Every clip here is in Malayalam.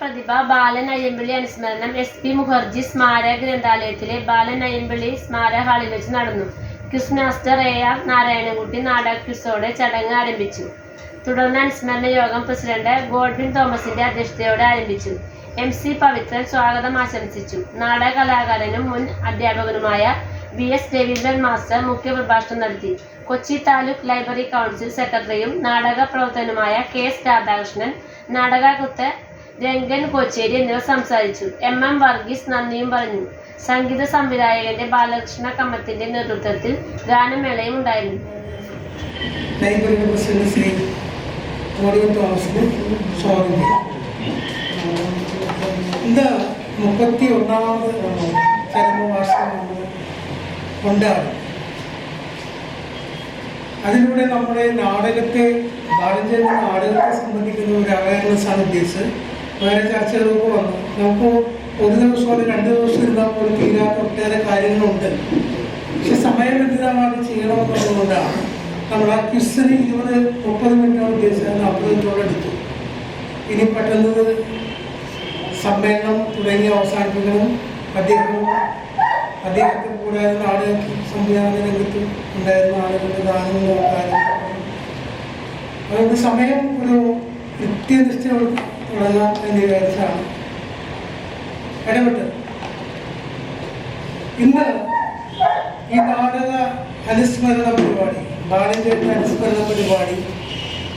പ്രതിഭ ബാലൻ അയ്യമ്പള്ളി അനുസ്മരണം SP മുഖർജി സ്മാരക ഗ്രന്ഥാലയത്തിലെ ബാലൻ അയ്യമ്പള്ളി സ്മാരക ഹാളിൽ വെച്ച് നടന്നു. ക്വിസ് മാസ്റ്റർ AR നാരായണൻകുട്ടി നാടക ക്വിസോടെ ചടങ്ങ് ആരംഭിച്ചു. തുടർന്ന് അനുസ്മരണ യോഗം പ്രസിഡന്റ് ഗോഡ്വിൻ തോമസിന്റെ അധ്യക്ഷതയോടെ ആരംഭിച്ചു. MC പവിത്രൻ സ്വാഗതം ആശംസിച്ചു. നാടക കലാകാരനും മുൻ അധ്യാപകനുമായ VS രവീന്ദ്രൻ മാസ്റ്റർ മുഖ്യപ്രഭാഷണം നടത്തി. കൊച്ചി താലൂക്ക് ലൈബ്രറി കൗൺസിൽ സെക്രട്ടറിയും നാടക പ്രവർത്തകനുമായ KS രാധാകൃഷ്ണൻ, നാടകകൃത്ത് രംഗൻ കോച്ചേരി എന്നിവർ സംസാരിച്ചു. MM വർഗീസ് നന്ദിയും പറഞ്ഞു. സംഗീത സംവിധായകന്റെ ബാലകൃഷ്ണ കമ്മത്തിന്റെ നേതൃത്വത്തിൽ ഗാനമേളയും ഉണ്ടായിരുന്നു. ഇന്ന് 31ാമത് ചരമവാർഷികം കൊണ്ടാണ്. അതിലൂടെ നമ്മുടെ നാടകത്തെ ബാലചന്ദ്രൻ നാടകത്തെ സംബന്ധിക്കുന്ന ഒരു അവയർനെസ് ആണ് ഉദ്ദേശിച്ചത്. വേറെ ചർച്ചകളൊക്കെ വന്നു. നമുക്ക് ഒരു ദിവസം അത് 2 ദിവസം ഇരുന്നാൽ പോലും തീരാത്ത ഒട്ടേറെ കാര്യങ്ങളുണ്ട്. പക്ഷെ സമയബന്ധിതമായിട്ട് ചെയ്യണമെന്നുള്ളതുകൊണ്ടാണ് നമ്മൾ ആ ക്വിസിന് 20-30 മിനിറ്റാണ് ഉദ്ദേശിച്ചത്. 40 മിനിറ്റോടെ എടുത്തു. ഇനി പെട്ടെന്ന് സമ്മേളനം തുടങ്ങി അവസാനിപ്പിക്കണം. അദ്ദേഹത്തെ കൂടാതെ നാടക സംവിധാന രംഗത്ത് ഉണ്ടായിരുന്ന ആളുകളുടെ ഗാനങ്ങളും കാര്യങ്ങളും. അതുകൊണ്ട് സമയം ഒരു കൃത്യനിഷ്ഠയോട് തുടങ്ങാം എന്ന് വിചാരിച്ചാണ് ഇടപെട്ടത്. ഇന്ന് ഈ നാടക അനുസ്മരണ പരിപാടി, ബാലചന്ദ്രൻ അനുസ്മരണ പരിപാടി,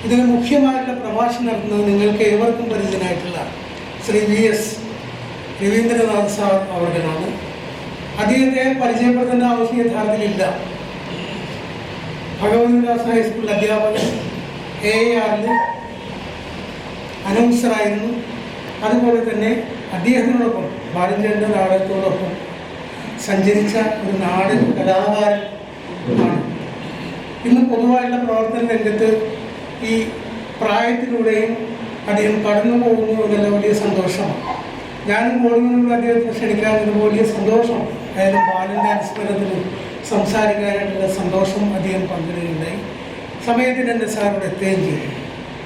ഇതിന് മുഖ്യമായിട്ടുള്ള പ്രഭാഷണം നടത്തുന്നത് നിങ്ങൾക്ക് ഏവർക്കും പരിചിതനായിട്ടുള്ള ശ്രീ VS രവീന്ദ്രനാഥ് സാർ അവർക്കാണ്. അദ്ദേഹത്തെ പരിചയപ്പെടുത്തേണ്ട ആവശ്യം യഥാർത്ഥത്തിലില്ല. ഭഗവതിദാസ് ഹൈസ്കൂളിൽ അധ്യാപകൻ, AARൽ അനൗൺസറായിരുന്നു. അതുപോലെ തന്നെ അദ്ദേഹത്തിനോടൊപ്പം ബാലചന്ദ്രൻ്റെ നാടകത്തോടൊപ്പം സഞ്ചരിച്ച ഒരു നാടക കലാകാരൻ ആണ്. ഇന്ന് പൊതുവായുള്ള പ്രവർത്തന രംഗത്ത് ഈ പ്രായത്തിലൂടെയും അദ്ദേഹം കടന്നു പോകുന്നു എന്നുള്ള വലിയ സന്തോഷമാണ്. ഞാനും പോകുന്നതിനുള്ള അദ്ദേഹത്തെ ക്ഷണിക്കാൻ വലിയ സന്തോഷം. അതായത് ബാലൻ്റെ അനുസ്മരണത്തിൽ സംസാരിക്കാനായിട്ടുള്ള സന്തോഷം അദ്ദേഹം പങ്കിടുകയുണ്ടായി. സമയത്തിന് എൻ്റെ സാറോട് എത്തുകയും ചെയ്തു.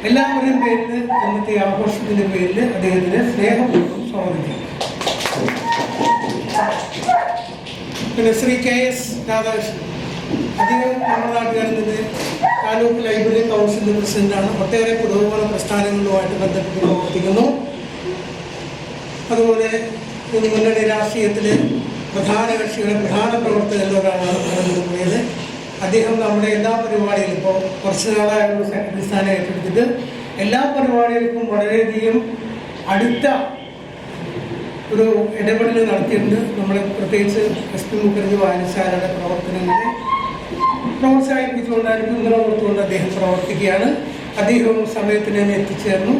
എല്ലാവരുടെയും പേരിൽ ഇന്നത്തെ ആഘോഷത്തിൻ്റെ പേരിൽ അദ്ദേഹത്തിന് സ്നേഹപൂർവ്വം സ്വാഗതം ചെയ്തു. പിന്നെ ശ്രീ KS രാധാകൃഷ്ണൻ, അദ്ദേഹം നമ്മുടെ നാട്ടുകാരിൽ നിന്ന് താലൂക്ക് ലൈബ്രറി കൗൺസിലിൻ്റെ പ്രസിഡന്റാണ്. ഒട്ടേറെ പുരോഗമന പ്രസ്ഥാനങ്ങളുമായിട്ട് ബന്ധപ്പെട്ട് പ്രവർത്തിക്കുന്നു. അതുപോലെ മുന്നണി രാഷ്ട്രീയത്തിലെ പ്രധാന കക്ഷികളെ പ്രധാന പ്രവർത്തകരിലൊരാളാണ് പോയത്. അദ്ദേഹം നമ്മുടെ എല്ലാ പരിപാടികളും ഇപ്പോൾ കുറച്ച് നാളായുള്ള സെക്രട്ടറി സ്ഥാനം ഏറ്റെടുത്തിട്ട് എല്ലാ പരിപാടികൾക്കും വളരെയധികം അടുത്ത ഒരു ഇടപെടൽ നടത്തിയിട്ടുണ്ട്. നമ്മളെ പ്രത്യേകിച്ച് SP മുഖർജി വായനശാലയുടെ പ്രവർത്തനങ്ങളെ പ്രോത്സാഹിപ്പിച്ചുകൊണ്ട് പിന്തുണ കൊടുത്തുകൊണ്ട് അദ്ദേഹം പ്രവർത്തിക്കുകയാണ്. അദ്ദേഹവും സമയത്തിന് തന്നെ എത്തിച്ചേർന്നു.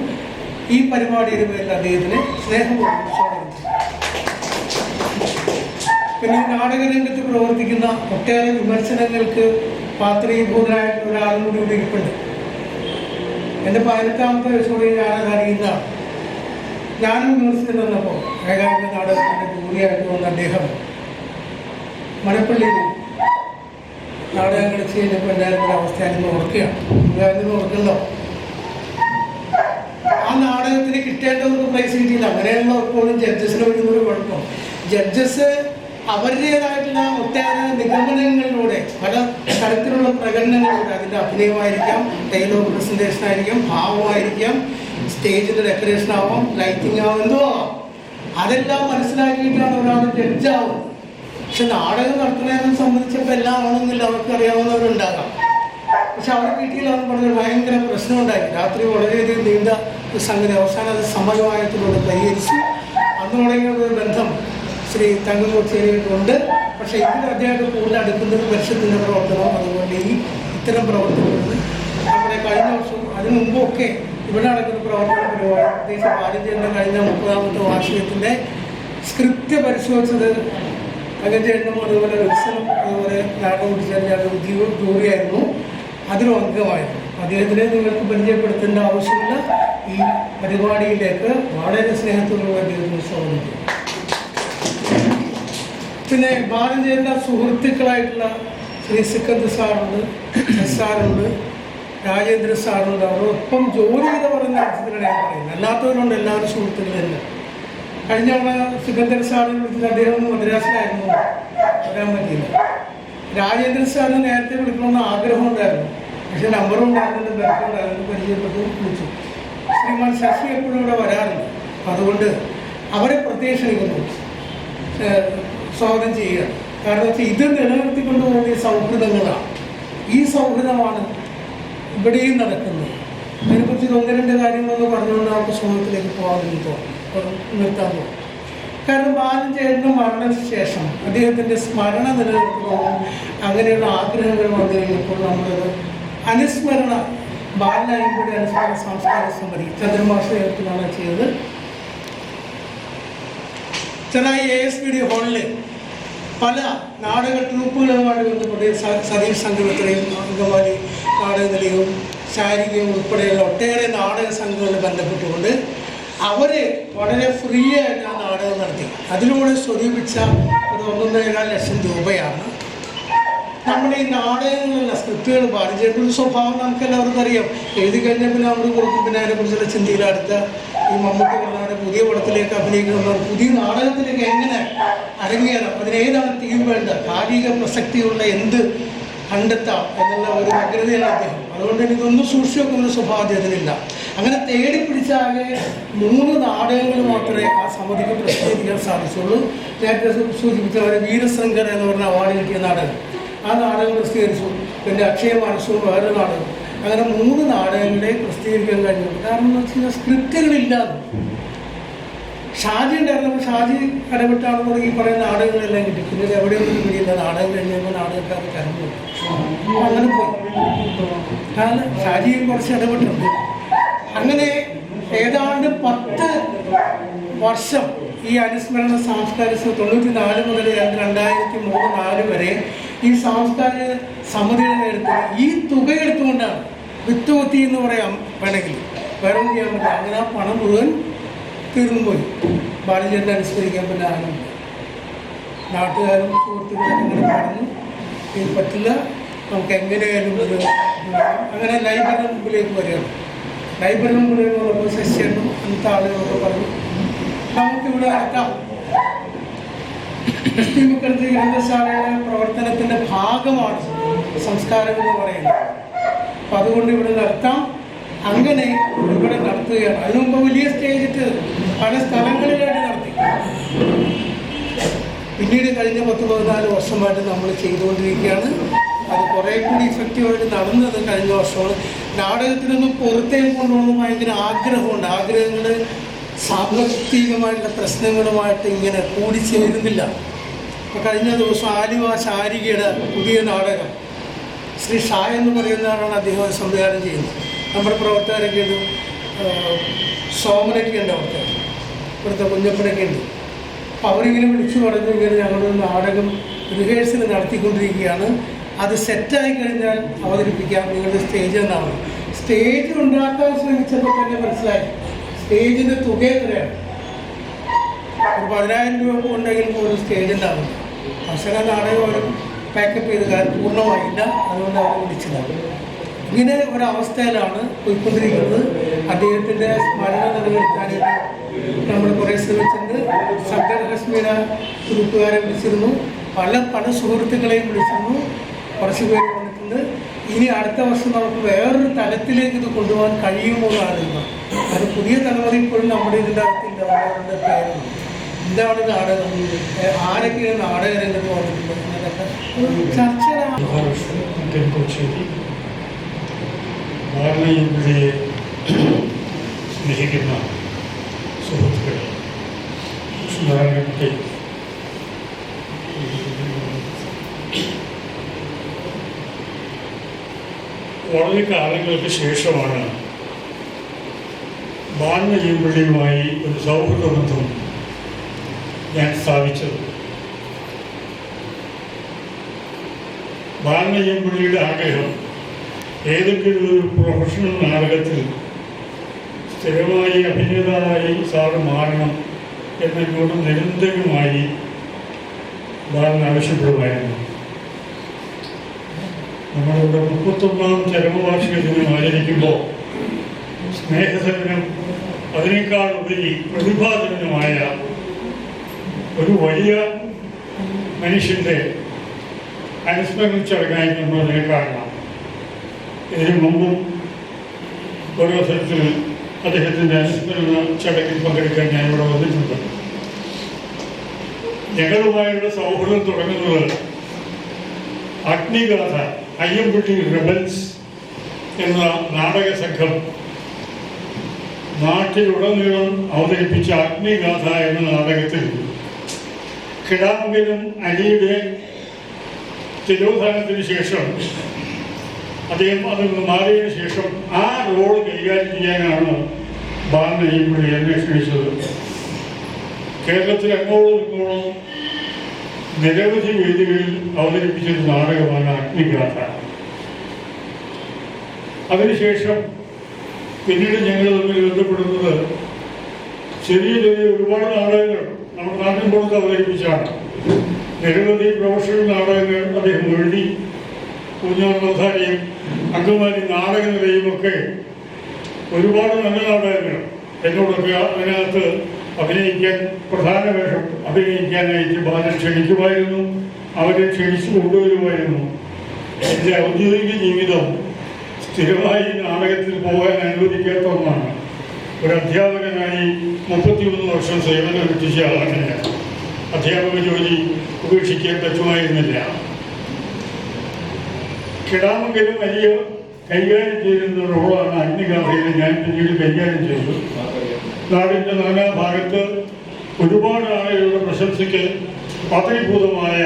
ഈ പരിപാടിയുടെ പേരിൽ അദ്ദേഹത്തിന് സ്നേഹപൂർവ്വം സ്വാഗതം ചെയ്തു. പിന്നെ നാടകരംഗത്ത് പ്രവർത്തിക്കുന്ന ഒട്ടേറെ വിമർശനങ്ങൾക്ക് പാത്രീഭൂതനായിട്ടുള്ള ഒരാളും കൂടി ഇവിടെ ഇരിപ്പുണ്ട്. എൻ്റെ 18ാമത്തെ വയസ്സോടെ ഞാനത് അറിയുന്നതാണ്. ഞാനും വിമർശനം തന്നപ്പോൾ ഏകാന്ത നാടകത്തിൻ്റെ ജൂറിയായിട്ട് വന്ന അദ്ദേഹം മണപ്പള്ളിയിൽ നാടകം കളിച്ച് കഴിഞ്ഞപ്പോൾ എല്ലാവരും ഒരു അവസ്ഥയായിരുന്നു ഓർക്കുകയാണ്. എല്ലാവരും ഓർക്കല്ലോ. ആ നാടകത്തിന് കിട്ടേണ്ടവർക്ക് പ്രൈസ് കിട്ടിയില്ല. അങ്ങനെയുള്ളവർക്കോടും ജഡ്ജസിന് വരുന്നൊരു കുഴപ്പം. ജഡ്ജസ് അവരുടേതായിട്ടുള്ള ഒട്ടേറെ നിഗമനങ്ങളിലൂടെ പല തരത്തിലുള്ള പ്രകടനങ്ങളിലൂടെ, അതിൻ്റെ അഭിനയമായിരിക്കാം, ഡയലോഗ് പ്രസൻറ്റേഷൻ ആയിരിക്കാം, ഭാവമായിരിക്കാം, സ്റ്റേജിൻ്റെ ഡെക്കറേഷൻ ആവാം, ലൈറ്റിംഗ് ആവാം, എന്തോ ആവാം, അതെല്ലാം മനസ്സിലാക്കിയിട്ടാണ് ഒരാൾ ജഡ്ജാവും. പക്ഷെ നാടകം നടത്തുന്നതിനെ സംബന്ധിച്ചപ്പോൾ എല്ലാം ആണെന്നില്ല, അവർക്ക് അറിയാവുന്നവരുണ്ടാകാം. പക്ഷെ അവരുടെ വീട്ടിലാണെന്ന് പറഞ്ഞാൽ ഭയങ്കര പ്രശ്നമുണ്ടായി. രാത്രി വളരെയധികം നീണ്ട ഒരു സംഗതി. അവസാനം അത് സമയമായത്തിലൂടെ പരിഹരിച്ചു. അന്ന് തുടങ്ങിയ ഒരു ബന്ധം ശ്രീ തങ്കമൂർച്ചേരിയുണ്ട്. പക്ഷേ ഇതിൽ അദ്ദേഹത്തെ കൂടുതൽ അടുക്കുന്നത് പരിഷത്തിൻ്റെ പ്രവർത്തനവും അതുകൊണ്ട് ഇത്തരം പ്രവർത്തനങ്ങൾ നമ്മുടെ കഴിഞ്ഞ വർഷം അതിനു മുമ്പൊക്കെ ഇവിടെ നടക്കുന്ന പ്രവർത്തന പരിപാടി, പ്രത്യേകിച്ച് ബാലചന്ദ്രൻ്റെ കഴിഞ്ഞ 30ാമത്തെ വാർഷികത്തിൻ്റെ സ്ക്രിപ്റ്റ് പരിശോധിച്ചത് അകചേട്ടനും അതുപോലെ വിൽസനും അതുപോലെ നാടകം ജൂറിയായിരുന്നു. അതിലും അംഗമായിരുന്നു. അദ്ദേഹത്തിനെ നിങ്ങൾക്ക് പരിചയപ്പെടുത്തേണ്ട ആവശ്യമില്ല. ഈ പരിപാടിയിലേക്ക് വളരെ സ്നേഹത്തോടുള്ള അദ്ദേഹത്തിന് സ്വാഗതം ചെയ്യും. പിന്നെ ബാലചന്ദ്രൻ്റെ സുഹൃത്തുക്കളായിട്ടുള്ള ശ്രീ സിക്കന്ദർ സാറുണ്ട്, SR ഉണ്ട്, രാജേന്ദ്ര സാറുണ്ട്, അവരൊപ്പം ജോലി ചെയ്ത പറഞ്ഞ അർത്ഥത്തിലാണ് ഞാൻ പറയുന്നത്. അല്ലാത്തവരുണ്ട് എല്ലാവരും സുഹൃത്തുക്കളല്ല. കഴിഞ്ഞ തവണ സിക്കന്ദർ സാറിനെ വിളിച്ചിട്ട് അദ്ദേഹം മദ്രാസിലായിരുന്നു, വരാൻ പറ്റിയില്ല. രാജേന്ദ്ര സാറിന് നേരത്തെ വിളിക്കണമെന്ന് ആഗ്രഹം ഉണ്ടായിരുന്നു, പക്ഷെ നമ്പറും ഉണ്ടായിരുന്നുണ്ട്, ബന്ധമുണ്ടായിരുന്നു, പരിചയപ്പെട്ടു വിളിച്ചു. ശ്രീമാൻ ശശി എപ്പോഴും ഇവിടെ വരാറുണ്ട്. അതുകൊണ്ട് അവരെ പ്രത്യേകം ക്ഷണിക്കുന്നു, സ്വാഗതം ചെയ്യുക. കാരണം വെച്ചാൽ ഇത് നിലനിർത്തിക്കൊണ്ടു പോകുന്ന സൗഹൃദങ്ങളാണ്. ഈ സൗഹൃദമാണ് ഇവിടെയും നടക്കുന്നത്. അതിനെക്കുറിച്ച് ഒന്ന് രണ്ട് കാര്യങ്ങളൊന്ന് പറഞ്ഞുകൊണ്ട് നമുക്ക് സമൂഹത്തിലേക്ക് പോകാൻ നിർത്താൻ പോകും. കാരണം ബാലൻ ചേട്ടൻ്റെ മരണത്തിന് ശേഷം അദ്ദേഹത്തിൻ്റെ സ്മരണ നിലനിർത്തുന്നതും അങ്ങനെയുള്ള ആഗ്രഹങ്ങൾ വന്നു കഴിഞ്ഞപ്പോൾ നമ്മളത് അനുസ്മരണ ബാലനായമ്പുഴ അനുസ്മരണ സംസ്കാര സമിതി ചന്ദ്രമാസ നേതൃത്വമാണ് ചെയ്തത്. ചെന്നൈ ASPD ഹാളിൽ പല നാടക ട്രൂപ്പുകളുമായി ബന്ധപ്പെട്ട് സതീഷ് സംഘത്തിലെയും അങ്കമാലി നാടകനിലയവും ശാരീരികവും ഉൾപ്പെടെയുള്ള ഒട്ടേറെ നാടക സംഘങ്ങളിൽ ബന്ധപ്പെട്ടുകൊണ്ട് അവർ വളരെ ഫ്രീ ആയിട്ട് ആ നാടകം നടത്തി. അതിലൂടെ സ്വരൂപിച്ച ഒരു 1.25 ലക്ഷം രൂപയാണ് നമ്മുടെ ഈ നാടകങ്ങളിലുള്ള സ്ക്രിപ്റ്റുകൾ ബാലചേട്ടൻ്റെ സ്വഭാവം നമുക്കെല്ലാവർക്കും അറിയാം. എഴുതി കഴിഞ്ഞാൽ പിന്നെ നമ്മൾ കൊടുക്കും. പിന്നെ അതിനെക്കുറിച്ചുള്ള ചിന്തയിൽ അടുത്ത ഈ മമ്മൂട്ടി പറഞ്ഞ പുതിയ പടത്തിലേക്ക് അഭിനയിക്കുന്ന പുതിയ നാടകത്തിലേക്ക് എങ്ങനെ അരങ്ങേറാം, അതിനേതാണ് തീം വേണ്ട, കാലിക പ്രസക്തിയുള്ള എന്ത് കണ്ടെത്താം എന്നുള്ള ഒരു വ്യഗ്രതയാണ് അദ്ദേഹം. അതുകൊണ്ട് എനിക്കൊന്നും സൂക്ഷിച്ചു വെക്കുന്ന സ്വഭാവം അദ്ദേഹത്തിനില്ല. അങ്ങനെ തേടി പിടിച്ചാകെ 3 നാടകങ്ങൾ മാത്രമേ ആ സമിതിക്ക് പ്രസിദ്ധീകരിക്കാൻ സാധിച്ചുള്ളൂ. നേരത്തെ സൂചിപ്പിച്ച പോലെ വീരശൃംഖല എന്ന് പറഞ്ഞ അവാർഡ് കിട്ടിയ നാടകം, ആ നാടകം പ്രസിദ്ധീകരിച്ചു. പിന്നെ അക്ഷയ മനസ്സും വേറെ നാടകം, അങ്ങനെ 3 നാടകങ്ങളെ പ്രസിദ്ധീകരിക്കാൻ കഴിഞ്ഞു. കാരണം എന്ന് വെച്ച് കഴിഞ്ഞാൽ സ്ക്രിപ്റ്റുകളില്ലാതെ ഷാജി ഉണ്ടായിരുന്നപ്പോൾ ഷാജി ഇടപെട്ടാണെന്ന് ഈ പറയുന്ന നാടകങ്ങളെല്ലാം കിട്ടി. പിന്നെ എവിടെയൊന്നും കിട്ടിയില്ല. നാടകം കഴിഞ്ഞപ്പോൾ നാടകക്കാർ കരഞ്ഞു അങ്ങനെ പോയി. കാരണം ഷാജിയും കുറച്ച് ഇടപെട്ടുണ്ട്. അങ്ങനെ ഏതാണ്ട് 10 വർഷം ഈ അനുസ്മരണ സാംസ്കാരിക 94 മുതൽ 2003-4 വരെ ഈ സാംസ്കാരിക സമിതിയുടെ നേതൃത്വത്തിൽ ഈ തുക എടുത്തുകൊണ്ടാണ് വിത്തുകൊത്തി എന്ന് പറയാം വേണമെങ്കിൽ, വേറെ ഒന്നും ചെയ്യാൻ പറ്റില്ല. അങ്ങനെ ആ പണം മുഴുവൻ തീർന്നു പോയി. ബാലചേട്ടനെ അനുസ്മരിക്കാൻ പിന്നെ ആരും നാട്ടുകാരും സുഹൃത്തുക്കളും അങ്ങനെ പറഞ്ഞു ഇത് പറ്റില്ല, നമുക്ക് എങ്ങനെയായാലും ഇത് അങ്ങനെ ലൈബ്രറി മുമ്പിലേക്ക് വരികയാണ്. ലൈബ്രറി മുമ്പിലേക്ക് വന്നപ്പോൾ ശശിയേട്ടനും അന്നത്തെ ആളുകളൊക്കെ പറഞ്ഞു നമുക്കിവിടെ നടത്താം. SP മുഖർജി ഗ്രന്ഥശാലയുടെ പ്രവർത്തനത്തിൻ്റെ ഭാഗമാണ് സംസ്കാരം എന്ന് പറയുന്നത്. അപ്പം അതുകൊണ്ട് ഇവിടെ നടത്താം. അങ്ങനെ ഇവിടെ നടത്തുകയാണ്. അതിനു മുമ്പ് വലിയ സ്റ്റേജിട്ട് പല സ്ഥലങ്ങളിലായിട്ട് നടത്തി. പിന്നീട് കഴിഞ്ഞ 10-14 വർഷമായിട്ട് നമ്മൾ ചെയ്തുകൊണ്ടിരിക്കുകയാണ്. അത് കുറേ കൂടി ഇഫക്റ്റീവായിട്ട് നടന്നത് കഴിഞ്ഞ വർഷമാണ്. നാടകത്തിനൊന്നും പുറത്തേക്ക് കൊണ്ടുപോകണം ഭയങ്കര ആഗ്രഹമുണ്ട്. ആഗ്രഹങ്ങൾ സാമ്പത്തികമായിട്ടുള്ള പ്രശ്നങ്ങളുമായിട്ട് ഇങ്ങനെ കൂടിച്ചേരുന്നില്ല. ഇപ്പോൾ കഴിഞ്ഞ ദിവസം ആലുവ ശാരികയുടെ പുതിയ നാടകം ശ്രീ ഷാ എന്ന് പറയുന്ന ആളാണ് അദ്ദേഹം സംവിധാനം ചെയ്യുന്നത്. നമ്മുടെ പ്രവർത്തകരൊക്കെ ഉണ്ട്, സോമനൊക്കെ ഉണ്ട്, അവിടുത്തെ ഇവിടുത്തെ കുഞ്ഞപ്പനൊക്കെ ഉണ്ട്. അപ്പോൾ അവരിങ്ങനെ വിളിച്ചു പറഞ്ഞു ഇങ്ങനെ ഞങ്ങളൊരു നാടകം റിഹേഴ്സൽ നടത്തിക്കൊണ്ടിരിക്കുകയാണ്, അത് സെറ്റായി കഴിഞ്ഞാൽ അവതരിപ്പിക്കാം, നിങ്ങളുടെ സ്റ്റേജ് എന്നാണ്. സ്റ്റേജ് ഉണ്ടാക്കാൻ ശ്രമിച്ചപ്പോൾ തന്നെ മനസ്സിലായി സ്റ്റേജിൻ്റെ തുക എത്രയാണ്. ഒരു 10,000 രൂപ ഉണ്ടെങ്കിൽ ഒരു സ്റ്റേജ് ഉണ്ടാകും. അവസര നാടകം അവർ പാക്കപ്പ് ചെയ്ത് കാര്യം പൂർണ്ണമായില്ല, അതുകൊണ്ട് അവർ വിളിച്ചതാണ്. ഇങ്ങനെ ഒരവസ്ഥയിലാണ് പോയിക്കൊണ്ടിരിക്കുന്നത്. അദ്ദേഹത്തിൻ്റെ സ്മരണ നിലനിർത്താനായിട്ട് നമ്മൾ കുറേ ശ്രമിച്ചിട്ടുണ്ട്. ശബ്ദരശ്മിയുടെ ഗ്രൂപ്പുകാരെ വിളിച്ചിരുന്നു, പല സുഹൃത്തുക്കളെയും വിളിച്ചിരുന്നു, കുറച്ച് പേര് വന്നിട്ടുണ്ട്. ഇനി അടുത്ത വർഷം നമുക്ക് വേറൊരു തലത്തിലേക്ക് ഇത് കൊണ്ടുപോകാൻ കഴിയുമോ എന്നാണ്. അത് പുതിയ തലമുറ ഇപ്പോഴും നമ്മുടെ ഇതിൻ്റെ അകത്തില്ല. അവരുടെ പേരാണ് എന്താണ് നാടകം, ആരൊക്കെയാണ് നാടക രംഗത്ത് വന്നിട്ടുള്ളത് എന്നതൊക്കെ ചർച്ചകളാണ്. ബാലനയമ്പുഴയെ സ്നേഹിക്കുന്ന സുഹൃത്തുക്കളെ, സുധാകരൻകുട്ടി വളരെ കാലങ്ങൾക്ക് ശേഷമാണ് ബാലനയമ്പുഴയുമായി ഒരു സൗഹൃദ ബന്ധം ഞാൻ സ്ഥാപിച്ചത്. ബാലനയമ്പുഴയുടെ ആഗ്രഹം ഏതെങ്കിലും ഒരു പ്രൊഫഷണൽ നാടകത്തിൽ സ്ഥിരമായി അഭിനേതാവായി സാറ് മാറണം എന്നോട് നിരന്തരമായി ബാലൻ ആവശ്യപ്പെടുമായിരുന്നു. നമ്മളിവിടെ 31-ാം ചരമവാർഷിക ദിനം ആചരിക്കുമ്പോൾ സ്നേഹസദനം അതിനേക്കാൾ ഉപരി പ്രതിഭാസനമായ ഒരു വലിയ മനുഷ്യൻ്റെ അനുസ്മരണ ചടങ്ങായി നമ്മൾ അതിനെ കാണണം. ഇതിനു മുമ്പും ഓരോ തരത്തിൽ അദ്ദേഹത്തിൻ്റെ അനുസ്മരണ ചടങ്ങിൽ പങ്കെടുക്കാൻ ഞാൻ ഇവിടെ വന്നിട്ടുണ്ട്. ഞങ്ങളുമായുള്ള സൗഹൃദം തുടങ്ങുന്നത് അഗ്നിഗാഥ അയ്യമ്പള്ളി റിബൽസ് എന്ന നാടക സംഘം നാട്ടിലുടനീളം അവതരിപ്പിച്ച അഗ്നിഗാഥ എന്ന നാടകത്തിൽ കിടാമ്പനും അലിയുടെ തിരോധാനത്തിന് ശേഷം അദ്ദേഹം അതിൽ നിന്ന് മാറിയതിനു ശേഷം ആ റോൾ കൈകാര്യം ചെയ്യാനാണ് ബാലൻ അയ്യമ്പള്ളി എന്നെ ക്ഷണിച്ചത്. കേരളത്തിൽ അങ്ങോളം ഇങ്ങോളം നിരവധി വേദികളിൽ അവതരിപ്പിച്ചൊരു നാടകമാണ് അഗ്നിഗാഥ. അതിനുശേഷം പിന്നീട് ഞങ്ങൾ തമ്മിൽ ബന്ധപ്പെടുന്നത് ചെറിയ ചെറിയ ഒരുപാട് നാടകങ്ങൾ നമ്മുടെ നാട്ടിൻ പുറത്ത് അവതരിപ്പിച്ചാണ്. നിരവധി പ്രൊഫഷണൽ നാടകങ്ങൾ അദ്ദേഹം എഴുതി. കുഞ്ഞാർമധാരിയും അങ്കമാലി നാടക നിലയുമൊക്കെ ഒരുപാട് നല്ല നാടകങ്ങൾ എന്നോടൊക്കെ അതിനകത്ത് അഭിനയിക്കാൻ പ്രധാന വേഷം അഭിനയിക്കാനായിട്ട് ബാലൻ ക്ഷണിക്കുമായിരുന്നു. അവരെ ക്ഷണിച്ചു കൊണ്ടുവരുമായിരുന്നു. എൻ്റെ ഔദ്യോഗിക ജീവിതം സ്ഥിരമായി നാടകത്തിൽ പോകാൻ അനുവദിക്കാത്ത ഒന്നാണ്. ഒരു അധ്യാപകനായി 31 വർഷം സേവനം അനുഷ്ഠിച്ച ആളാണ് ഞാൻ. അധ്യാപക ജോലി ഉപേക്ഷിക്കാൻ പറ്റുമായിരുന്നില്ല. കിടാമംഗലം വലിയ കൈകാര്യം ചെയ്യുന്ന റോളാണ് അഗ്നിഗാഥയിൽ ഞാൻ പിന്നീട് കൈകാര്യം ചെയ്തു. നാടിൻ്റെ നാനാഭാഗത്ത് ഒരുപാട് ആളുകളുടെ പ്രശംസയ്ക്ക് പാത്രീഭൂതമായ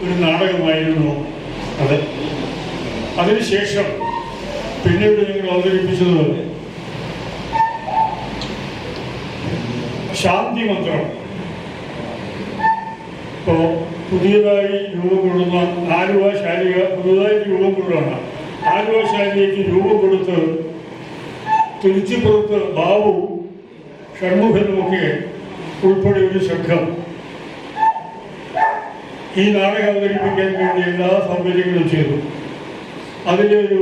ഒരു നാടകമായിരുന്നു അത്. അതിനുശേഷം പിന്നീട് ഞങ്ങൾ അവതരിപ്പിച്ചത് ശാന്തി മന്ത്രം. ഇപ്പോൾ പുതിയതായി രൂപം കൊള്ളുന്ന ആലുവ ശാലിക പുതുതായി രൂപം കൊള്ളുകയാണ്. ആലുവ ശാലികയ്ക്ക് രൂപം കൊടുത്ത് തിരുച്ചിപ്പുറത്ത് ബാബു ഷൺമുഖനുമൊക്കെ ഉൾപ്പെടെ ഒരു സംഘം ഈ നാടകം അവതരിപ്പിക്കാൻ വേണ്ടി എല്ലാ സൗകര്യങ്ങളും ചെയ്തു. അതിലൊരു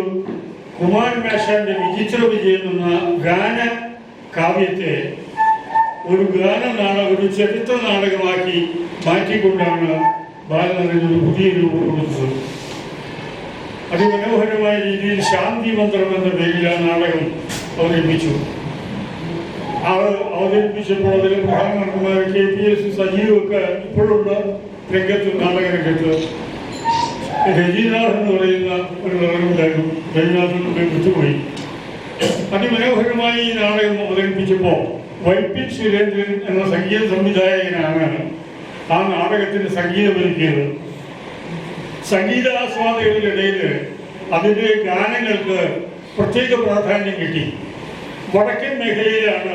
കുമാരൻ മാഷാന്റെ വിചിത്ര വിജയം എന്ന ഗാന കാവ്യത്തെ ഒരു ഒരു ചരിത്ര നാടകമാക്കി മാറ്റിക്കൊണ്ടാണ് ബാലൻ ഒരു പുതിയ രൂപം കൊടുത്തത്. അതിമനോഹരമായ രീതിയിൽ ശാന്തി മന്ത്രം എന്ന പേരിൽ ആ നാടകം അവതരിപ്പിച്ചു. അവതരിപ്പിച്ചപ്പോൾ അതിൽ പ്രധാനമന്ത്രിമാർ KPS സജീവൊക്കെ ഇപ്പോഴുള്ള രംഗത്ത് നാടകരംഗത്ത് രജീനാഥ് എന്ന് പറയുന്ന ഒരു നാടകമുണ്ടായിരുന്നു. രജീനാഥിനൊക്കെ വിട്ടുപോയി. അതിമനോഹരമായി ഈ നാടകം അവതരിപ്പിച്ചപ്പോൾ വൈപ്പിൻ സുരേന്ദ്രൻ എന്ന സംഗീത സംവിധായകനാണ് ആ നാടകത്തിന് സംഗീതമൊരുക്കിയത്. സംഗീതാസ്വാദകരുടെ ഇടയിൽ അതിൻ്റെ ഗാനങ്ങൾക്ക് പ്രത്യേക പ്രാധാന്യം കിട്ടി. വടക്കൻ മേഖലയിലാണ്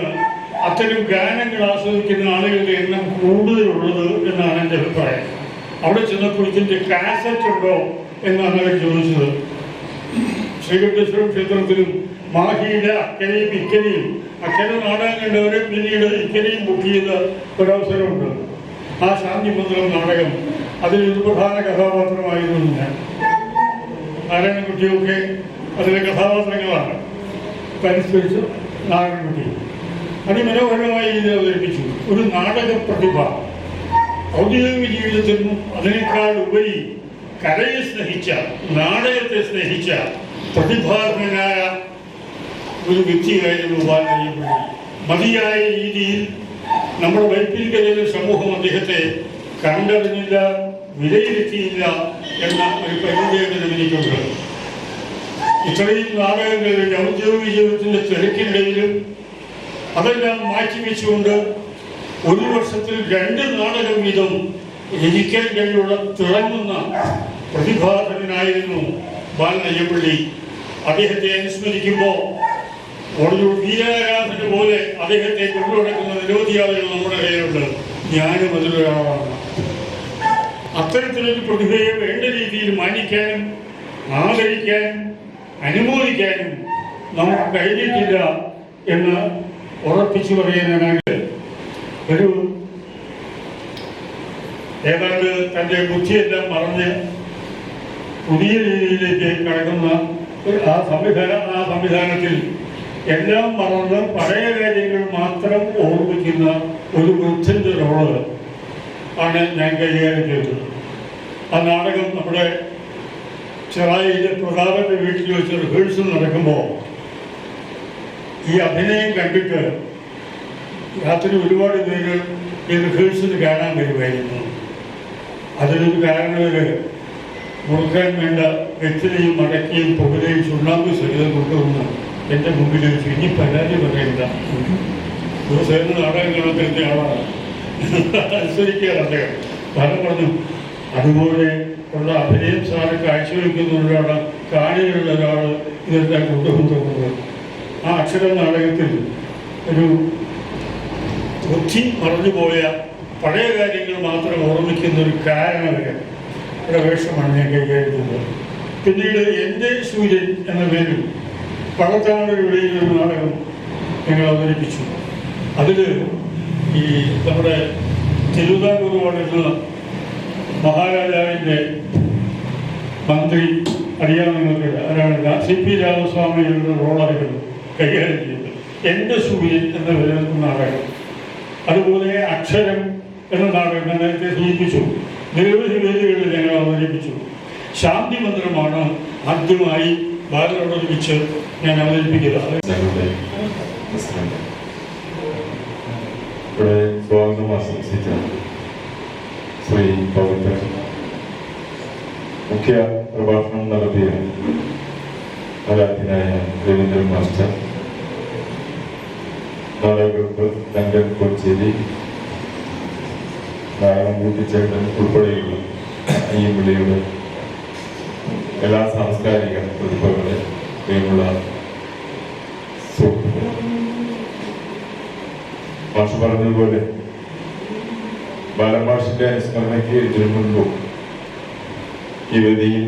അത്തരം ഗാനങ്ങൾ ആസ്വദിക്കുന്ന ആളുകളുടെ എണ്ണം കൂടുതലുള്ളത് എന്നാണ് എൻ്റെ അഭിപ്രായം. അവിടെ ചെന്നപ്പോൾ ഇതിൻ്റെ കാസറ്റ് ഉണ്ടോ എന്നാണ് അവർ ചോദിച്ചത്. ശ്രീകണ്ഠേശ്വരം ക്ഷേത്രത്തിലും മാഹിയുടെ അക്കരയും ഇക്കരയും അക്കരെ നാടകം കണ്ടവരെ പിന്നീട് ഇക്കരയും ബുക്ക് ചെയ്ത ഒരവസരമുണ്ട്. ആ ശാന്തി മന്ത്രം നാടകം അതിലൊരു പ്രധാന കഥാപാത്രമായിരുന്നു ഞാൻ. നാരായണൻകുട്ടിയൊക്കെ അതിലെ കഥാപാത്രങ്ങളാണ്. പരിഷ്കരിച്ച് നാരായണൻകുട്ടി അതിമനോഹരമായി ഇത് അവതരിപ്പിച്ചു. ഒരു നാടക പ്രതിഭ ഔദ്യോഗിക ജീവിതത്തിനും അതിനേക്കാൾ ഉപരി കലയെ സ്നേഹിച്ച നാടകത്തെ സ്നേഹിച്ച പ്രതിഭാധനായ ഒരു വ്യക്തിയായിരുന്നു ബാലൻ അയ്യമ്പള്ളി. മതിയായ രീതിയിൽ നമ്മുടെ വൈപ്പിൻകരയിലെ സമൂഹം അദ്ദേഹത്തെ കണ്ടറിഞ്ഞില്ല, വിലയിരുത്തിയില്ല എന്ന ഒരു പരിദേവനം എനിക്കുണ്ട്. ഇത്രയും നാടകങ്ങളുടെ ഔദ്യോഗിക ജീവിതത്തിൻ്റെ തിരക്കിനിടയിലും അതെല്ലാം മാറ്റിവെച്ചുകൊണ്ട് ഒരു വർഷത്തിൽ 2 നാടകം വീതം രചിക്കാൻ കഴിയുള്ള തിളങ്ങുന്ന പ്രതിഭാധനായിരുന്നു ബാലൻ അയ്യമ്പള്ളി. അദ്ദേഹത്തെ അനുസ്മരിക്കുമ്പോൾ ഒരു വീരാരാധന പോലെ അദ്ദേഹത്തെ കൊണ്ടുനടക്കുന്ന നിരവധി ആളുകൾ നമ്മുടെ കയ്യിലുണ്ട്. ഞാനും അതിലൊരാളാണ്. അത്തരത്തിലൊരു പ്രതിഭയെ വേണ്ട രീതിയിൽ മാനിക്കാനും ആദരിക്കാനും അനുമോദിക്കാനും നമുക്ക് കഴിഞ്ഞിട്ടില്ല എന്ന് ഉറപ്പിച്ചു പറയാനാണ്. ഒരു ഏതാണ്ട് തൻ്റെ ബുദ്ധിയെല്ലാം മറഞ്ഞ് പുതിയ രീതിയിലേക്ക് കടക്കുന്ന ആ സംവിധാനത്തിൽ എല്ലാം മറന്ന് പഴയ കാര്യങ്ങൾ മാത്രം ഓർമ്മിക്കുന്ന ഒരു വൃദ്ധന്റെ റോള് ആണ് ഞാൻ കൈകാര്യം ചെയ്തത്. ആ നാടകം നമ്മുടെ ചെറായിയിലെ പ്രതാപന്റെ വീട്ടിൽ വെച്ച് റിഹേഴ്സൽ നടക്കുമ്പോൾ ഈ അഭിനയം കണ്ടിട്ട് രാത്രി ഒരുപാട് പേര് ഈ റിഹേഴ്സൽ കാണാൻ വരുമായിരുന്നു. അതിനൊരു കാരണവര് മുറുക്കാൻ വേണ്ട വെറ്റിലയും മടക്കിയും പുകലയും ചുണ്ണാമ്പ് സഹിതം കൊണ്ടുവന്ന് എൻ്റെ മുമ്പിൽ വെച്ച് ഇനി പരാതി പറയണ്ട, ദിവസം നാടകം കാണാൻ തരുന്ന ആളാണ്, അനുസരിക്കാറുണ്ട്. ഫലം പറഞ്ഞു അതുപോലെ ഉള്ള അഭിനയം സാറ് കാഴ്ചവെക്കുന്ന ഒരാളാണ്, കാണികളുള്ള ഒരാൾ ഇതെല്ലാം കൊണ്ടുവന്നത്. ആ അക്ഷര നാടകത്തിൽ ഒരു ബുദ്ധി മറഞ്ഞുപോയ പഴയ കാര്യങ്ങൾ മാത്രം ഓർമ്മിക്കുന്ന ഒരു കാരണവര് വേഷമാണ് ഞാൻ കൈകാര്യം ചെയ്തത്. പിന്നീട് എൻ്റെ സൂര്യൻ എന്ന പേരിൽ പള്ളത്താട് വെളിയിലൊരു നാടകം ഞങ്ങൾ അവതരിപ്പിച്ചു. അതിൽ ഈ നമ്മുടെ തിരുവിതാംകൂർ വളരുന്ന മഹാരാജാവിൻ്റെ മന്ത്രി അറിയാൻ നിങ്ങൾക്ക് ആരാണ് CP രാമസ്വാമിയുടെ റോളായിരുന്നു കൈകാര്യം ചെയ്തത്. എൻ്റെ സൂര്യൻ എന്ന പേരിൽ നാടകം. അതുപോലെ അക്ഷരം എന്ന നാടകം ഞാൻ നേരത്തെ സൂചിപ്പിച്ചു. നിരവധി വേദികളിൽ ഞങ്ങൾ അവതരിപ്പിച്ചു. ശാന്തി മന്ത്രമാണ് ആദ്യമായി ബാലനോടൊരുമിച്ച് ഞാൻ അവതരിപ്പിക്കുന്നത്. ഇവിടെ സ്വാഗതം ആശംസിച്ച ശ്രീ പവിത്രൻ, മുഖ്യ പ്രഭാഷണം നടത്തിയ ആരാധ്യനായ രവീന്ദ്രൻ മാസ്റ്റർ, നാടകർക്ക് ലണ്ടൻ കൊച്ചേരി നാരായണൻ കൂട്ടിച്ചേട്ടൻ ഉൾപ്പെടെയുള്ള അയ്യമ്പിള്ളിയുടെ എല്ലാ സാംസ്കാരിക പ്രതിഭകളെ, പ്രിയമുള്ള സുഹൃത്തുക്കൾ, മാഷ് പറഞ്ഞതുപോലെ ബാലമാഷിന്റെ അനുസ്മരണയ്ക്ക് ഇതിനു മുൻപും ഈ വേദിയിൽ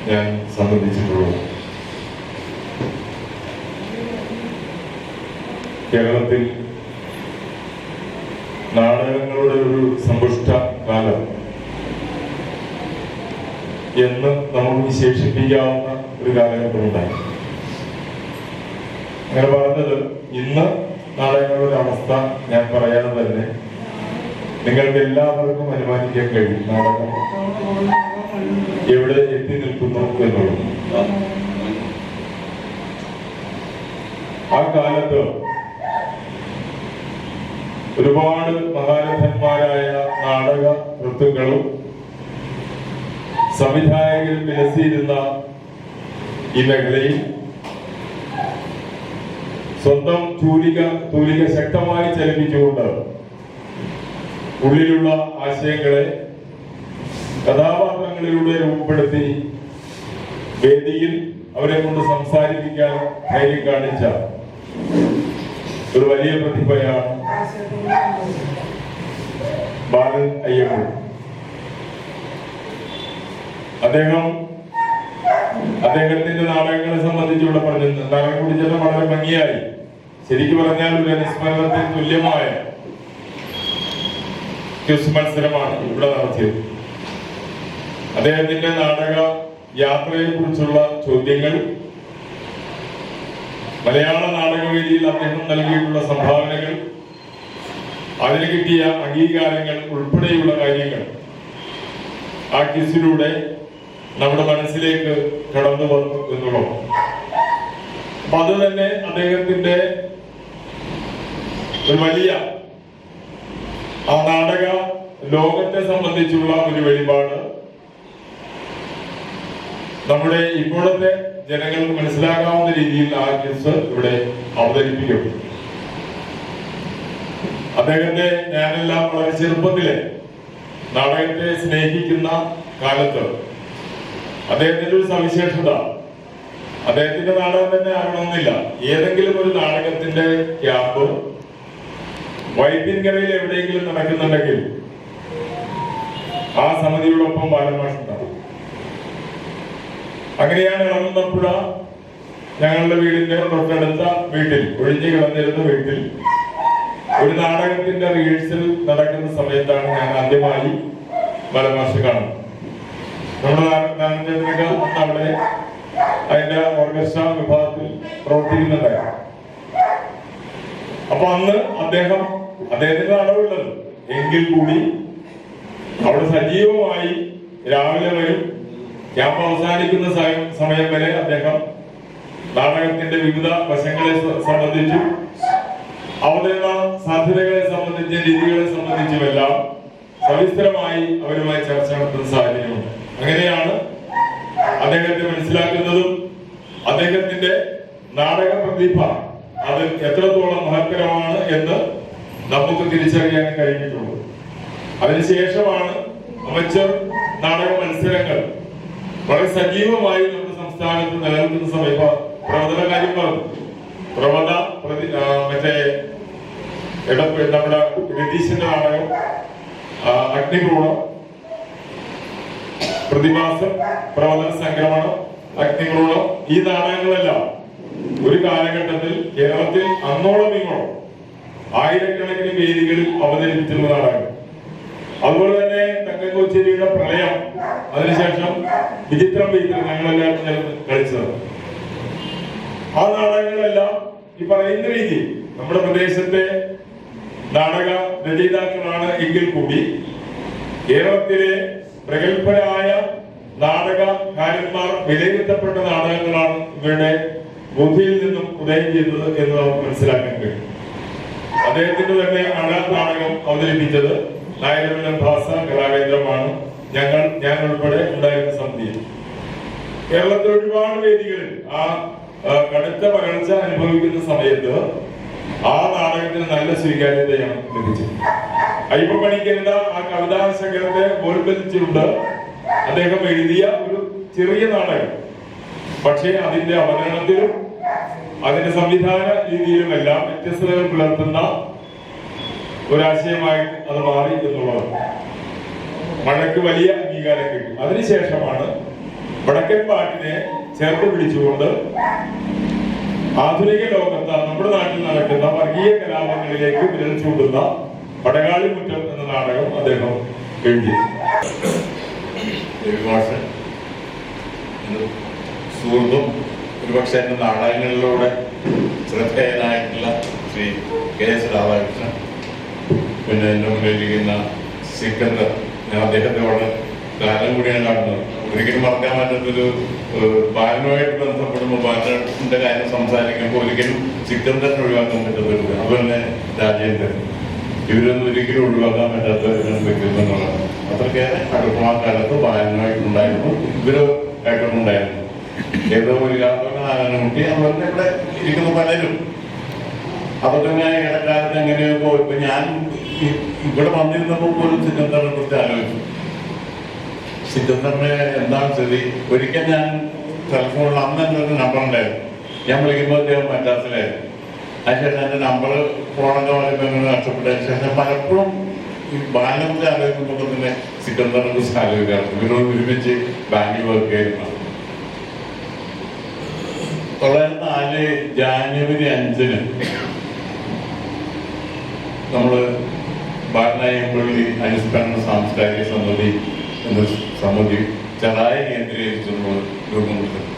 ഞാൻ സംബന്ധിച്ചിട്ടുള്ളൂ. കേരളത്തിൽ നാടകങ്ങളുടെ ഒരു സമ്പുഷ്ട കാലം എന്ന് നമുക്ക് വിശേഷിപ്പിക്കാവുന്ന ഒരു കാലഘട്ടമുണ്ടായി. അങ്ങനെ പറഞ്ഞത് ഇന്ന് നാടകങ്ങളുടെ അവസ്ഥ ഞാൻ പറയാതെ തന്നെ നിങ്ങൾക്ക് എല്ലാവർക്കും അനുമാനിക്കാൻ കഴിയും നാടകം എവിടെ എത്തി നിൽക്കുന്നു എന്നുള്ളത്. ആ കാലത്ത് ഒരുപാട് മഹാരഥന്മാരായ നാടക കൃത്തുക്കളും സംവിധായകർ വിലസിയിരുന്ന ഈ മേഖലയിൽ സ്വന്തം തൂലിക ശക്തമായി ചലിപ്പിച്ചുകൊണ്ട് ഉള്ളിലുള്ള ആശയങ്ങളെ കഥാപാത്രങ്ങളിലൂടെ രൂപപ്പെടുത്തി വേദിയിൽ അവരെ കൊണ്ട് സംസാരിപ്പിക്കാൻ ധൈര്യം കാണിച്ച ഒരു വലിയ പ്രതിഭയാണ് ബാലൻ അയ്യപ്പൻ. അദ്ദേഹത്തിന്റെ നാടകങ്ങളെ സംബന്ധിച്ച് ഇവിടെ പറഞ്ഞു. നാടകം കുടിച്ചത് വളരെ ഭംഗിയായി, ശരിക്കും പറഞ്ഞാൽ ഒരു അനുസ്മരണത്തിന് തുല്യമായ ക്വിസ് മത്സരമാണ് ഇവിടെ നടത്തിയത്. അദ്ദേഹത്തിന്റെ നാടക യാത്രയെ കുറിച്ചുള്ള ചോദ്യങ്ങൾ, മലയാള നാടകവേദിയിൽ അദ്ദേഹം നൽകിയിട്ടുള്ള സംഭാവനകൾ, അതിന് കിട്ടിയ അംഗീകാരങ്ങൾ ഉൾപ്പെടെയുള്ള കാര്യങ്ങൾ ആ ക്വിസിലൂടെ നമ്മുടെ മനസ്സിലേക്ക് കടന്നു വന്നു എന്നുള്ളത്. അപ്പൊ അത് തന്നെ അദ്ദേഹത്തിന്റെ ഒരു വലിയ ആ നാടക ലോകത്തെ സംബന്ധിച്ചുള്ള ഒരു വെളിപാട് നമ്മുടെ ഇപ്പോഴത്തെ ജനങ്ങൾക്ക് മനസ്സിലാക്കാവുന്ന രീതിയിൽ ആ ക്വിസ് ഇവിടെ അവതരിപ്പിക്കും. അദ്ദേഹത്തെ ഞാനെല്ലാം വളരെ ചെറുപ്പത്തിലെ നാടകത്തെ സ്നേഹിക്കുന്ന കാലത്ത് അദ്ദേഹത്തിന്റെ ഒരു സവിശേഷത, അദ്ദേഹത്തിന്റെ നാടകം തന്നെ ആകണമെന്നില്ല, ഏതെങ്കിലും ഒരു നാടകത്തിന്റെ ക്യാമ്പ് വൈദ്യൻകരയിൽ എവിടെയെങ്കിലും നടക്കുന്നുണ്ടെങ്കിൽ ആ സമിതിയോടൊപ്പം ബാലമാഷുണ്ടാവും. അങ്ങനെയാണ് ഇളകുന്നപ്പുഴ ഞങ്ങളുടെ വീടിന്റെ തൊട്ടടുത്ത വീട്ടിൽ, ഒഴിഞ്ഞു കിടന്നിരുന്ന വീട്ടിൽ ഒരു നാടകത്തിന്റെ റിഹേഴ്സൽ നടക്കുന്ന സമയത്താണ് ഞാൻ ആദ്യമായി ബാലമാഷ് കാണുന്നത്. നമ്മുടെ നാരായണചേട്ടനൊക്കെ അവിടെ അതിന്റെ ഓർക്കസ്ട്ര വിഭാഗത്തിൽ പ്രവർത്തിക്കുന്നുണ്ടായിരുന്നു. അപ്പൊ അന്ന് അദ്ദേഹത്തിന്റെ അളവുള്ളത് എങ്കിൽ കൂടി അവിടെ സജീവമായി രാവിലെ വരും. ക്യാമ്പ് അവസാനിക്കുന്ന സമയം വരെ അദ്ദേഹം നാടകത്തിന്റെ വിവിധ വശങ്ങളെ സംബന്ധിച്ചും അവതരണ സാധ്യതകളെ സംബന്ധിച്ച് രീതികളെ സംബന്ധിച്ചുമെല്ലാം സവിസ്തരമായി അവരുമായി ചർച്ച നടത്തുന്ന സാഹചര്യമുണ്ട്. അങ്ങനെയാണ് അദ്ദേഹത്തെ മനസ്സിലാക്കുന്നതും അദ്ദേഹത്തിന്റെ നാടക പ്രതിഭ അത് എത്രത്തോളം മഹത്തരമാണ് എന്ന് നമുക്ക് തിരിച്ചറിയാൻ കഴിഞ്ഞിട്ടുള്ളൂ. അതിനുശേഷമാണ് അമച്ചർ നാടക മത്സരങ്ങൾ വളരെ സജീവമായി നമ്മുടെ സംസ്ഥാനത്ത് നിലനിൽക്കുന്ന സമയത്ത് പ്രവചന കാര്യം പറഞ്ഞു. മറ്റേ നമ്മുടെ രതീശന്റെ നാടകം, അഗ്നിക്രൂണം, പ്രതിമാസം, പ്രവചന സംക്രമണം, അഗ്നിക്രൂണം, ഈ നാടകങ്ങളെല്ലാം ഒരു കാലഘട്ടത്തിൽ കേരളത്തിൽ അങ്ങോളം ഇങ്ങോളം ആയിരക്കണക്കിന് വേദികളിൽ അവതരിപ്പിച്ചിരുന്ന നാടകം. അതുപോലെ തന്നെ തങ്കക്കോച്ചേരിയുടെ പ്രളയം, അതിനുശേഷം വിചിത്രം വിചിത്രം ഞങ്ങളെല്ലാം ചേർന്ന് കളിച്ചത്. ആ നാടകങ്ങളെല്ലാം ഈ പറയുന്ന രീതിയിൽ നമ്മുടെ പ്രദേശത്തെ നാടക രചയിതാക്കളാണ് എങ്കിൽ കൂടി കേരളത്തിലെ പ്രഗത്ഭരായ നാടകകാരന്മാർ വിലയിരുത്തപ്പെട്ട നാടകങ്ങളാണ് ഇവരുടെ ബുദ്ധിയിൽ നിന്നും ഉദയം ചെയ്തത് എന്ന് നമുക്ക് മനസ്സിലാക്കാൻ കഴിയും. അദ്ദേഹത്തിന്റെ തന്നെ നാടകം അവതരിപ്പിച്ചത് നായരവിലം ഭാസ കലാകേന്ദ്രമാണ്. ഞാൻ ഉൾപ്പെടെ ഉണ്ടായിരുന്ന സമിതിയിൽ കേരളത്തിൽ ഒരുപാട് വേദികളിൽ ആ കടുത്ത പകർച്ച അനുഭവിക്കുന്ന സമയത്ത് ആ നാടകത്തിന് നല്ല സ്വീകാര്യതയാണ് ലഭിച്ചത്. അയ്യപ്പണിക്കരുടെ ആ കവിതാശകരത്തെ ഓർമ്മിച്ചുകൊണ്ട് അദ്ദേഹം എഴുതിയ ഒരു ചെറിയ നാടകം, പക്ഷേ അതിന്റെ അവതരണത്തിലും അതിന്റെ സംവിധാന രീതിയിലുമെല്ലാം വ്യത്യസ്തതകൾ പുലർത്തുന്ന ഒരാശയമായി അത് മാറി എന്നുള്ളതാണ്. മഴയ്ക്ക് വലിയ അംഗീകാരം കിട്ടി. അതിനുശേഷമാണ് വടക്കൻ പാട്ടിനെ ചേർത്ത് പിടിച്ചുകൊണ്ട് ആധുനിക ലോകത്ത് നമ്മുടെ നാട്ടിൽ നടക്കുന്ന വർഗീയ കലാപങ്ങളിലേക്ക് വിരൽ ചൂണ്ടുന്ന പടകാളിമുറ്റം എന്ന നാടകം അദ്ദേഹം എഴുതി. സുഹൃത്തും ഒരുപക്ഷെ എന്റെ നാടകങ്ങളിലൂടെ ശ്രദ്ധേയനായിട്ടുള്ള ശ്രീ KS രാധാകൃഷ്ണൻ, പിന്നെ എന്റെ മുന്നിലിരിക്കുന്ന സിക്കന്ദർ, ഞാൻ അദ്ദേഹത്തെ വളരെ കാലം കൂടിയാണ് കാണുന്നത്. ഒരിക്കലും മറക്കാൻ പറ്റാത്തൊരു ബാലനുമായിട്ട് ബന്ധപ്പെടുമ്പോൾ ബാലന്റെ കാര്യം സംസാരിക്കുമ്പോൾ ഒരിക്കലും സിക്കന്ദറിനെ ഒഴിവാക്കാൻ പറ്റാത്തൊരു, അതുപോലെ രാജേന്ദ്രൻ, ഇവരൊന്നും ഒരിക്കലും ഒഴിവാക്കാൻ പറ്റാത്ത വ്യക്തിത്വങ്ങളാണ്. അത്രയ്ക്കേറെ അടുപ്പം ആ കാലത്ത് ബാലനുമായിട്ടുണ്ടായിരുന്നു, ഇവരുമായിട്ടുണ്ടായിരുന്നു. ഏതോ ഒരു കാരണക്കുട്ടി, അതുപോലെ ഇവിടെ ഇരിക്കുന്ന പലരും അതൊക്കെ ഇടക്കാലത്ത് എങ്ങനെയൊക്കെ ഇപ്പൊ ഞാൻ ഇവിടെ വന്നിരുന്നപ്പോൾ പോലും സിക്കന്ദറിനെ കുറിച്ച് ആലോചിച്ചു. സിക്കന്ദറിനെ എന്താണ് സ്ഥിതി? ഒരിക്കൽ ഞാൻ ടെലിഫോണിൽ അന്ന് എൻ്റെ ഒരു നമ്പർ ഉണ്ടായിരുന്നു. ഞാൻ വിളിക്കുമ്പോൾ അദ്ദേഹം മദ്രാസിലായിരുന്നു. അതിനുശേഷം എൻ്റെ നമ്പർ ഫോണൊക്കെ വരുമ്പോൾ നഷ്ടപ്പെട്ടതിന് ശേഷം പലപ്പോഴും ഈ ബാലിനെ കുറിച്ച് ആലോചിക്കുമ്പോൾ തന്നെ സിക്കന്ദറിനെ കുറിച്ച് ആലോചിക്കാറുണ്ട്. ഇവരോട് ഒരുമിച്ച് ബാങ്കിൽ വർക്ക് ചെയ്യുന്ന 1904 ജാനുവരി 5 നമ്മള് ബാലനായമ്പള്ളി അനുസ്മരണ സാംസ്കാരിക സമിതി എന്ന സമിതി ചെറായ കേന്ദ്രീകരിച്ചുള്ള രൂപം കൊടുത്തത്.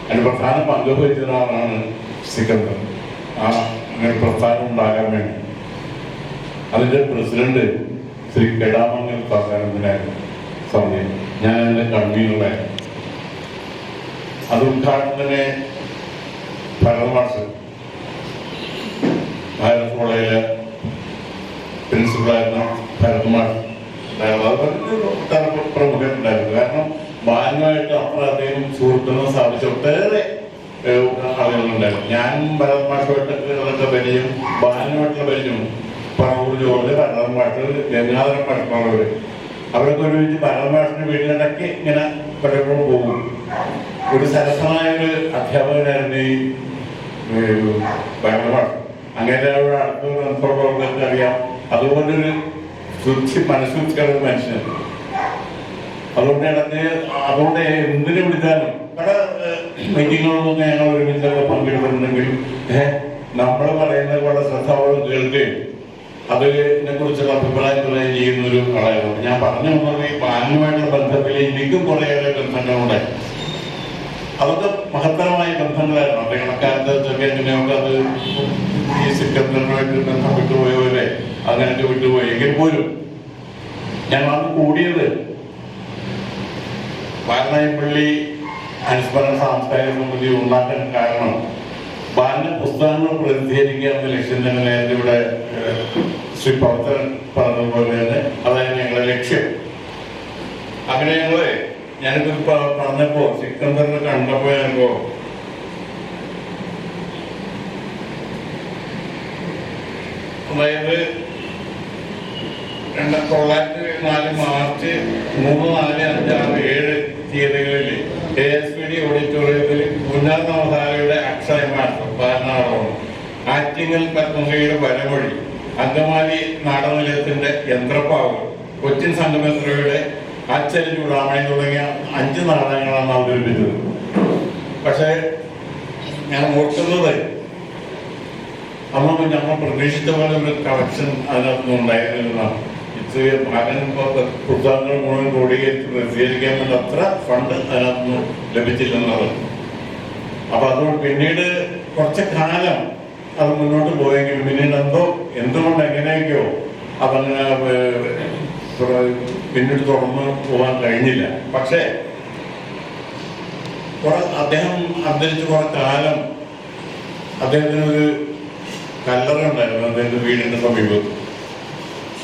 അതിന് പ്രധാന പങ്ക് വഹിച്ച ആളാണ് സിക്കന്ദർ. ആ അങ്ങനെ പ്രസ്ഥാനം ഉണ്ടാകാൻ വേണ്ടി അതിന്റെ പ്രസിഡന്റ് ശ്രീ കെടാമംഗൽ സർക്കാരിനായിരുന്നു സമിതി. ഞാൻ അതിന്റെ കൺവീനറായിരുന്നു. അത് ഉദ്ഘാടനത്തിന് ഭരതമാഷ് ഭാരത് കോളേജിലെ പ്രിൻസിപ്പളായിരുന്ന ഭരതമാഷ് പ്രമുഖരുണ്ടായിരുന്നു. കാരണം ബാലുമായിട്ട് അത്ര അധികം സുഹൃത്തുക്കളും സ്ഥാപിച്ച ഒട്ടേറെ ആളുകളുണ്ടായിരുന്നു. ഞാൻ ഭരതമാഷുമായിട്ട് പരിചയം, ബാലുമായിട്ടുള്ള പരിചയം, പറവൂർ ജോർജ്, ഭരതമാഷ്, ഗംഗാധരൻ മാഷുള്ളവര്, അവരൊക്കെ ഒരുമിച്ച് ഭരതമാഷിന്റെ വീടിനിടയ്ക്ക് ഇങ്ങനെ പലപ്പോഴും പോകും. ഒരു സരസമായ ഒരു അധ്യാപകനായിരുന്നു ഈ ഭരതമാഷ്. അങ്ങനെ അടുത്ത അറിയാം. അതുകൊണ്ടൊരു മനസ്സുള്ള ഒരു മനുഷ്യനാണ്. അതുകൊണ്ട് എന്തിനു വിളിച്ചാലും പല മീറ്റിങ്ങുകളൊന്നും ഞങ്ങൾ ഒരുമിച്ചൊക്കെ പങ്കെടുത്തിട്ടുണ്ടെങ്കിലും നമ്മൾ പറയുന്നത് വളരെ ശ്രദ്ധാപൂർവ്വം കേൾക്കുകയും അതിനെ കുറിച്ചുള്ള അഭിപ്രായം പറയുകയും ചെയ്യുന്ന ഒരു ആളായിരുന്നു. ഞാൻ പറഞ്ഞു വന്നത് ഈ ബാലനുമായിട്ടുള്ള ബന്ധത്തിൽ എനിക്കും കുറേയേറെ ബന്ധങ്ങളുണ്ടായി. അതൊക്കെ മഹത്തരമായ ബന്ധങ്ങളായിരുന്നു. അത് കണക്കാലത്തൊക്കെ എങ്ങനെയൊക്കെ അത് ഈ സിക്കന്ദറുമായിട്ട് ബന്ധം വിട്ടുപോയവരെ അങ്ങനെയൊക്കെ വിട്ടുപോയി. എങ്കിൽ പോലും ഞങ്ങൾ അന്ന് കൂടിയത് വാരണായിപ്പള്ളി അനുസ്മരണ സാംസ്കാരിക സമിതി ഉണ്ടാക്കാൻ കാരണം ബാലന്റെ പുസ്തകങ്ങൾ പ്രസിദ്ധീകരിക്കുക എന്ന ലക്ഷ്യം തന്നെ നേരത്തെ ഇവിടെ ശ്രീ പ്രവർത്തകൻ പറഞ്ഞതുപോലെ തന്നെ അതായത് ഞങ്ങളുടെ ലക്ഷ്യം. അങ്ങനെ ഞാനിപ്പോ പറഞ്ഞപ്പോ സിക്കന്ദറിനെ കണ്ടപ്പോ ഞാനിപ്പോ അതായത് 1904 മാർച്ച് 3, 4, 5, 6, 7 തീയതികളിൽ ASPD ഓഡിറ്റോറിയത്തിൽ ഉന്നതനവധാരയുടെ അക്ഷയമാറ്റം ബാലനാടകമാണ്. ആറ്റിങ്ങൽ പത്മങ്കയുടെ വരമൊഴി, അങ്കമാലി നാടകനിലയത്തിന്റെ യന്ത്രപ്പാവ്, കൊച്ചിൻ സംഗമേശ്വരയുടെ അച്ചരി ചൂടാമണി തുടങ്ങിയ 5 നാടകങ്ങളാണ് അവതരിപ്പിച്ചത്. പക്ഷേ ഞാൻ ഓർക്കുന്നത് അന്ന് ഞങ്ങൾ പ്രതീക്ഷിച്ച പോലെ ഒരു കളക്ഷൻ അതിനകത്തൊന്നും ഉണ്ടായിരുന്നില്ലെന്നാണ്. പുസ്തകങ്ങൾ മുഴുവൻ ക്രോഡീകരിച്ച് പ്രസിദ്ധീകരിക്കാൻ വേണ്ടി അത്ര ഫണ്ട് അതിനകത്തൊന്നും ലഭിച്ചില്ലെന്നത്. അപ്പൊ അതുകൊണ്ട് പിന്നീട് കുറച്ച് കാലം അത് മുന്നോട്ട് പോയെങ്കിലും പിന്നീട് എന്തുകൊണ്ട് എങ്ങനെയൊക്കെയോ അതങ്ങനെ പിന്നീട് തുടർന്ന് പോകാൻ കഴിഞ്ഞില്ല. പക്ഷേ അദ്ദേഹം അന്തരിച്ച് കുറെ കാലം അദ്ദേഹത്തിനൊരു കല്ലറ ഉണ്ടായിരുന്നു അദ്ദേഹത്തിന്റെ വീടിന്റെ സമീപത്ത്.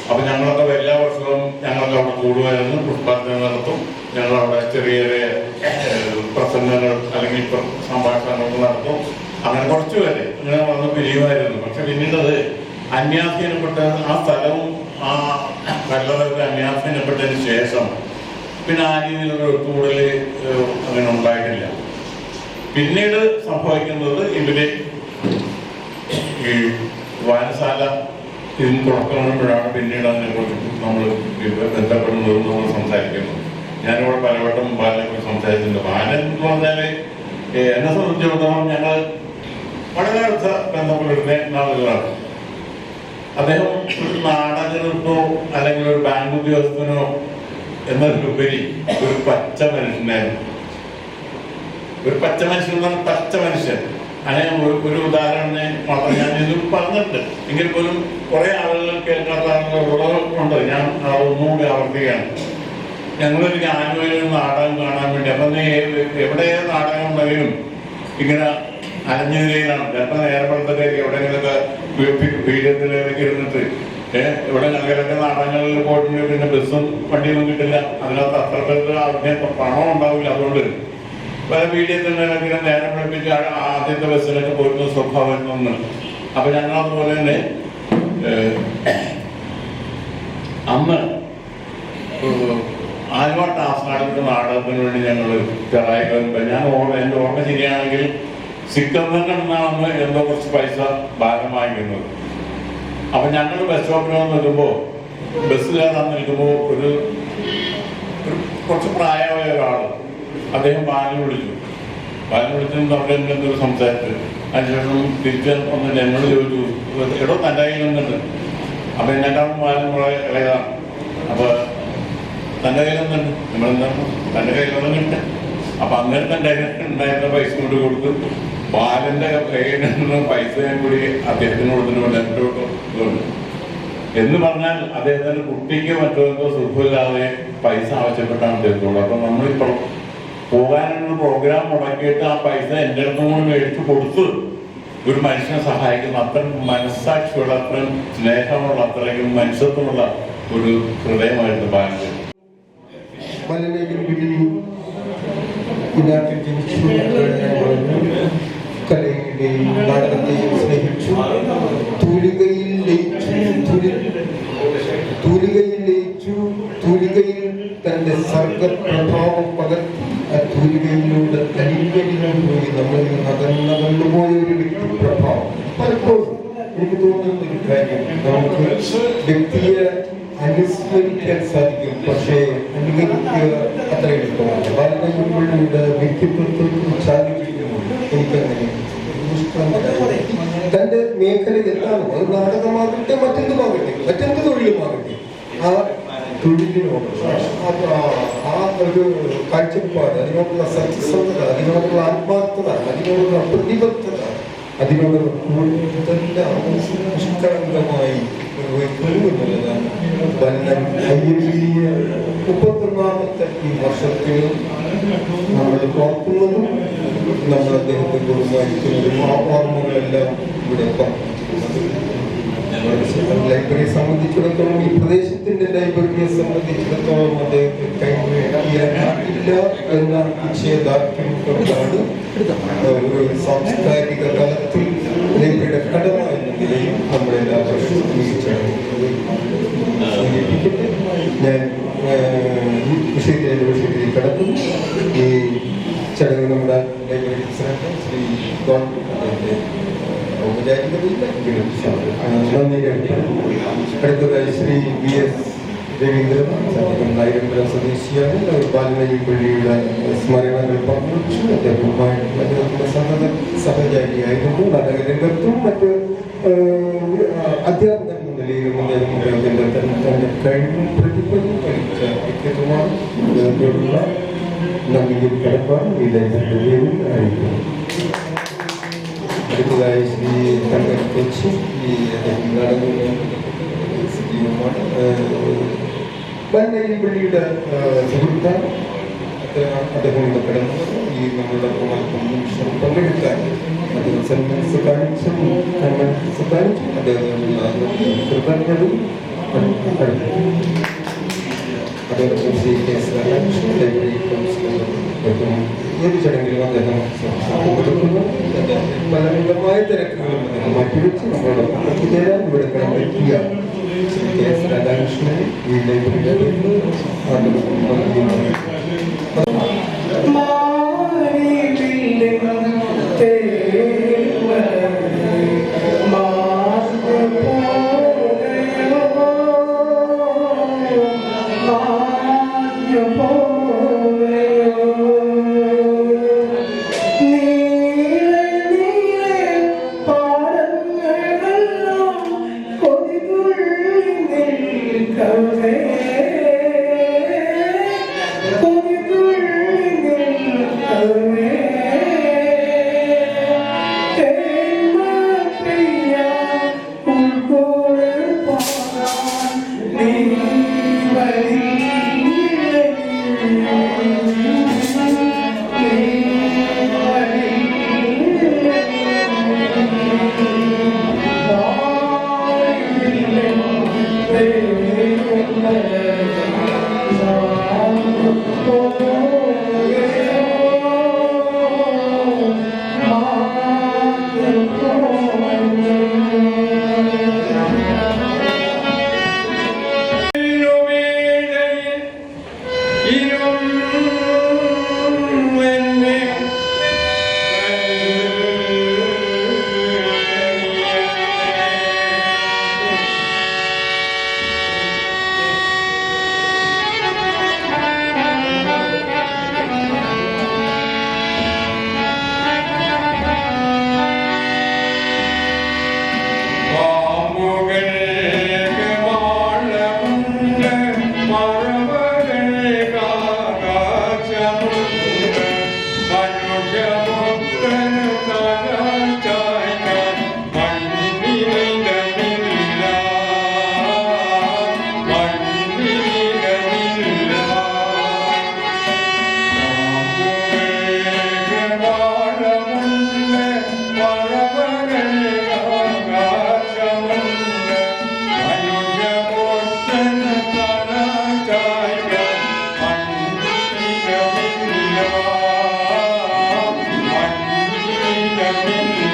അപ്പൊ ഞങ്ങളൊക്കെ എല്ലാ വർഷവും ഞങ്ങളൊക്കെ അവിടെ കൂടുമായിരുന്നു, പുഷ്പാർച്ചന നടത്തും. ഞങ്ങളവിടെ ചെറിയ ചെറിയ പ്രസംഗങ്ങൾ അല്ലെങ്കിൽ സംഭാഷണങ്ങൾ നടത്തും. അങ്ങനെ കുറച്ചു പേരെ അങ്ങനെ വന്ന് പിരിയുമായിരുന്നു. പക്ഷെ പിന്നീട് അത് അന്യാധീനപ്പെട്ട ആ സ്ഥലവും ആ കല്ലറയൊക്കെ അന്യാധീനപ്പെട്ടതിന് ശേഷം പിന്നെ ആ രീതിയിലുള്ള ഒത്തുകൂടൽ അങ്ങനെ ഉണ്ടായിട്ടില്ല. പിന്നീട് സംഭവിക്കുന്നത് ഇവര് ഈ വായനശാല ഇതിന് തുടക്കമിടുമ്പോഴാണ് പിന്നീട് അതിനെക്കുറിച്ച് നമ്മൾ ബന്ധപ്പെടുന്നതും നമ്മൾ സംസാരിക്കുന്നത്. ഞാനിവിടെ പലവട്ടം ബാലനെ കുറിച്ച് സംസാരിച്ചിട്ടുണ്ട്. ബാലൻ എന്ന് പറഞ്ഞാല് എന്നെ സംബന്ധിച്ചിടത്തോളം ഞങ്ങൾ വളരെ അടുത്ത ബന്ധപ്പെടുന്ന ആളുകളാണ്. അദ്ദേഹം ഒരു നാടകനോ അല്ലെങ്കിൽ ഒരു ബാങ്ക് ഉദ്യോഗസ്ഥനോ എന്നതിലുപരി ഒരു പച്ച മനുഷ്യനായിരുന്നു. ഒരു പച്ച മനുഷ്യൻ എന്ന് പറഞ്ഞാൽ പച്ച മനുഷ്യൻ. അങ്ങനെ ഒരു ഉദാഹരണം ഞാൻ ഇത് പറഞ്ഞിട്ടുണ്ട്. എങ്കിൽ പോലും കുറെ ആളുകൾ കേൾക്കാത്ത ആളുകളുണ്ട്. ഞാൻ ഒന്നുകൂടി ആവർത്തിക്കുകയാണ്. ഞങ്ങളൊരു ആനുവൽ നാടകം കാണാൻ വേണ്ടി അപ്പൊ എവിടെ നാടകം ഉണ്ടെങ്കിലും ഇങ്ങനെ അലഞ്ഞുകയാണ്. ചിലപ്പോൾ നേരപ്പെടുത്തേക്ക് എവിടെയെങ്കിലൊക്കെ പീഠത്തിലേക്ക് ഇരുന്നിട്ട് ഇവിടെ ഞങ്ങളൊക്കെ നാടകങ്ങളിൽ പോയിട്ടുണ്ട്. പിന്നെ ബസ്സും വണ്ടിയൊന്നും കിട്ടില്ല. അതിനകത്ത് അത്ര പേർക്ക് അതിന് പണം ഉണ്ടാവില്ല. അതുകൊണ്ട് പല വീഡിയോത്തിനൊക്കെ നേരം പഠിപ്പിച്ച് ആദ്യത്തെ ബസ്സിലൊക്കെ പോയിരുന്ന സ്വഭാവം. അപ്പൊ ഞങ്ങൾ അതുപോലെ തന്നെ അന്ന് ആലുവ ടാസ്നാടിന്റെ നാടകത്തിന് വേണ്ടി ഞങ്ങൾ ചെറായി വരുമ്പോൾ എൻ്റെ ഓർമ്മ ശരിയാണെങ്കിൽ സിക്കന്ദറിന്റെ നിന്നാണ് എന്തോ കുറച്ച് പൈസ ഭാരം വാങ്ങിക്കുന്നത്. അപ്പൊ ഞങ്ങൾ ബസ് സ്റ്റോപ്പിൽ വന്ന് നിൽക്കുമ്പോൾ ബസ് കയറാൻ നിൽക്കുമ്പോൾ ഒരു കുറച്ച് പ്രായമായ ഒരാൾ അദ്ദേഹം ബാലനെ വിളിച്ചു. നമ്മുടെ എന്തെങ്കിലും സംസാരിച്ചു. അതിനുശേഷം തിരിച്ച് വന്നിട്ട് എന്നോട് ചോദിച്ചു, എടോ തൻ്റെ കയ്യിൽ നിന്നുണ്ട്. അപ്പൊ എന്നെക്കാളും ബാലൻ കുറെ ഇളയതാണ്. അപ്പൊ തൻ്റെ കയ്യിൽ നിന്നുണ്ട്. നമ്മളെന്താണ് തൻ്റെ കയ്യിൽ വന്നിട്ട് അപ്പൊ അങ്ങനെ തൻ്റെ ഉണ്ടായിരുന്ന പൈസ കൊണ്ട് കൊടുത്ത് ബാലന്റെ കയ്യിൽ നിന്ന് പൈസയും കൂടി അദ്ദേഹത്തിന് കൊടുത്തിട്ട് ഇതുണ്ട് എന്ന് പറഞ്ഞാൽ അദ്ദേഹത്തിന്റെ കുട്ടിക്ക് മറ്റോ സുഖമില്ലാതെ പൈസ ആവശ്യപ്പെട്ടാണ് അദ്ദേഹത്തോട്. അപ്പൊ നമ്മളിപ്പോ പോകാനുള്ള പ്രോഗ്രാം മുടക്കിയിട്ട് ആ പൈസ എൻ്റെ അടുത്തും കൂടി മേടിച്ചു കൊടുത്ത് ഒരു മനുഷ്യനെ സഹായിക്കുന്ന അത്രയും മനസ്സാക്ഷിയുള്ള, അത്രയും സ്നേഹമുള്ള, അത്രയും മനുഷ്യത്വമുള്ള ഒരു ഹൃദയമായിരുന്നു ബാലന്റെ. കലയുടെയും നാടകത്തെയും സ്നേഹിച്ചു. തൂലികയിൽ ലയിച്ചു. തൂലികയിൽ തന്റെ സർഗപ്രഭാവം പകർത്തി ആ തൂലികയിലൂടെ തനികളിലും പോയി നമ്മളിൽ അകന്നുപോയ ഒരു വ്യക്തിപ്രഭാവം. പലപ്പോഴും എനിക്ക് തോന്നുന്ന ഒരു കാര്യം, നമുക്ക് വ്യക്തിയെ അനുസ്മരിക്കാൻ സാധിക്കും, പക്ഷേ അനുകരിക്കുക അത്ര എളുപ്പമാണ്. ബാലനയുടെ വ്യക്തിത്വത്തെ കുറിച്ച് ആലോചിക്കുന്നുണ്ട്. എനിക്കങ്ങനെ തന്റെ മേഖല എന്താണോ അത് നാടകമാകട്ടെ മറ്റെന്തുമാകട്ടെ തൊഴിലിനോടുള്ള ആ ഒരു കാഴ്ചപ്പാട്, അതിനോടുള്ള സത്യസന്ധത, അതിനോടുള്ള ആത്മാർത്ഥത, അതിനോടുള്ള പ്രതിബദ്ധത, അതിനോടുള്ള കൂടുതൽ നിഷ്കളങ്കമായി എന്നുള്ളതാണ് വല്ലൻ അയ്യപ്പീയ 31ാമത്തെ ഈ വർഷത്തിൽ നമ്മൾ ഓർക്കുന്നതും നമ്മൾ അദ്ദേഹത്തെ ബഹുമാനിക്കുന്നതും ആ ഓർമ്മകളെല്ലാം ഇവിടെ ലൈബ്രറിയെ സംബന്ധിച്ചിടത്തോളം, ഈ പ്രദേശത്തിന്റെ ലൈബ്രറിയെ സംബന്ധിച്ചിടത്തോളം അദ്ദേഹത്തെ കൈവഴിയില്ല എന്ന നിശ്ചയദാർഢ്യം കൊണ്ടാണ് ഒരു സാംസ്കാരിക തലത്തിൽ ലൈബ്രറിയുടെ കടമ എന്ന നിലയിൽ നമ്മളെല്ലാവരും സൂചിപ്പിക്കട്ടെ. ഞാൻ ഈ വിഷയത്തിലേക്ക് കടക്കുന്നു. ഈ ചടങ്ങ് നമ്മുടെ ലൈബ്രറി പ്രസിഡന്റ് ശ്രീ ഗവൺമെന്റ് ഔപചാരികതയില്ല എങ്കിലും നന്ദി രേഖപ്പെടുത്തുന്നു. അടുത്തതായി ശ്രീ VS രവീന്ദ്രൻ, നായകപുരം സ്വദേശിയാണ്. ബാലനയ്യപ്പള്ളിയുടെ സ്മരണകൾ പങ്കുവച്ചു. അദ്ദേഹത്തിന്റെ സഹചാരിയായിരുന്നു. നാടകരംഗത്തും മറ്റ് അധ്യാപകൻ എന്ന നിലയിലും അദ്ദേഹത്തിന്റെ തന്റെ കഴിവും പ്രതിഫലം കഴിച്ച വ്യക്തിത്വമാണ്. അദ്ദേഹത്തോടുള്ള നന്ദിയും കടപ്പാടും ഈ ലൈബ്രറിയിൽ അറിയിക്കുന്നു. അടുത്തതായി ശ്രീ തങ്കൻ കൊച്ചി, ഈ ബാലനയ്യപ്പള്ളിയുടെ സുഹൃത്താണ്. അദ്ദേഹം ഇവിടെ കിടന്നത് ഈ നമ്മളുടെ കൺവെൻഷൻ പങ്കെടുക്കാൻ അദ്ദേഹം സന്മനസ് കാണിച്ചു. അദ്ദേഹത്തിനുള്ള കൃതജ്ഞതയും അതോടൊപ്പം Shri KS Radhakrishnan, library councillor, ഏത് ചടങ്ങിലും അദ്ദേഹം പങ്കെടുക്കുന്നു. പലവിധമായ തിരക്കുകളും അദ്ദേഹം മാറ്റിവെച്ച് നമ്മളോടൊപ്പം എത്തിച്ചേരാൻ ഇവിടെ കിടന്നെത്തിയ ശ്രീ KS രാധാകൃഷ്ണനെ ഈ ലൈബ്രറിയുടെ Amen.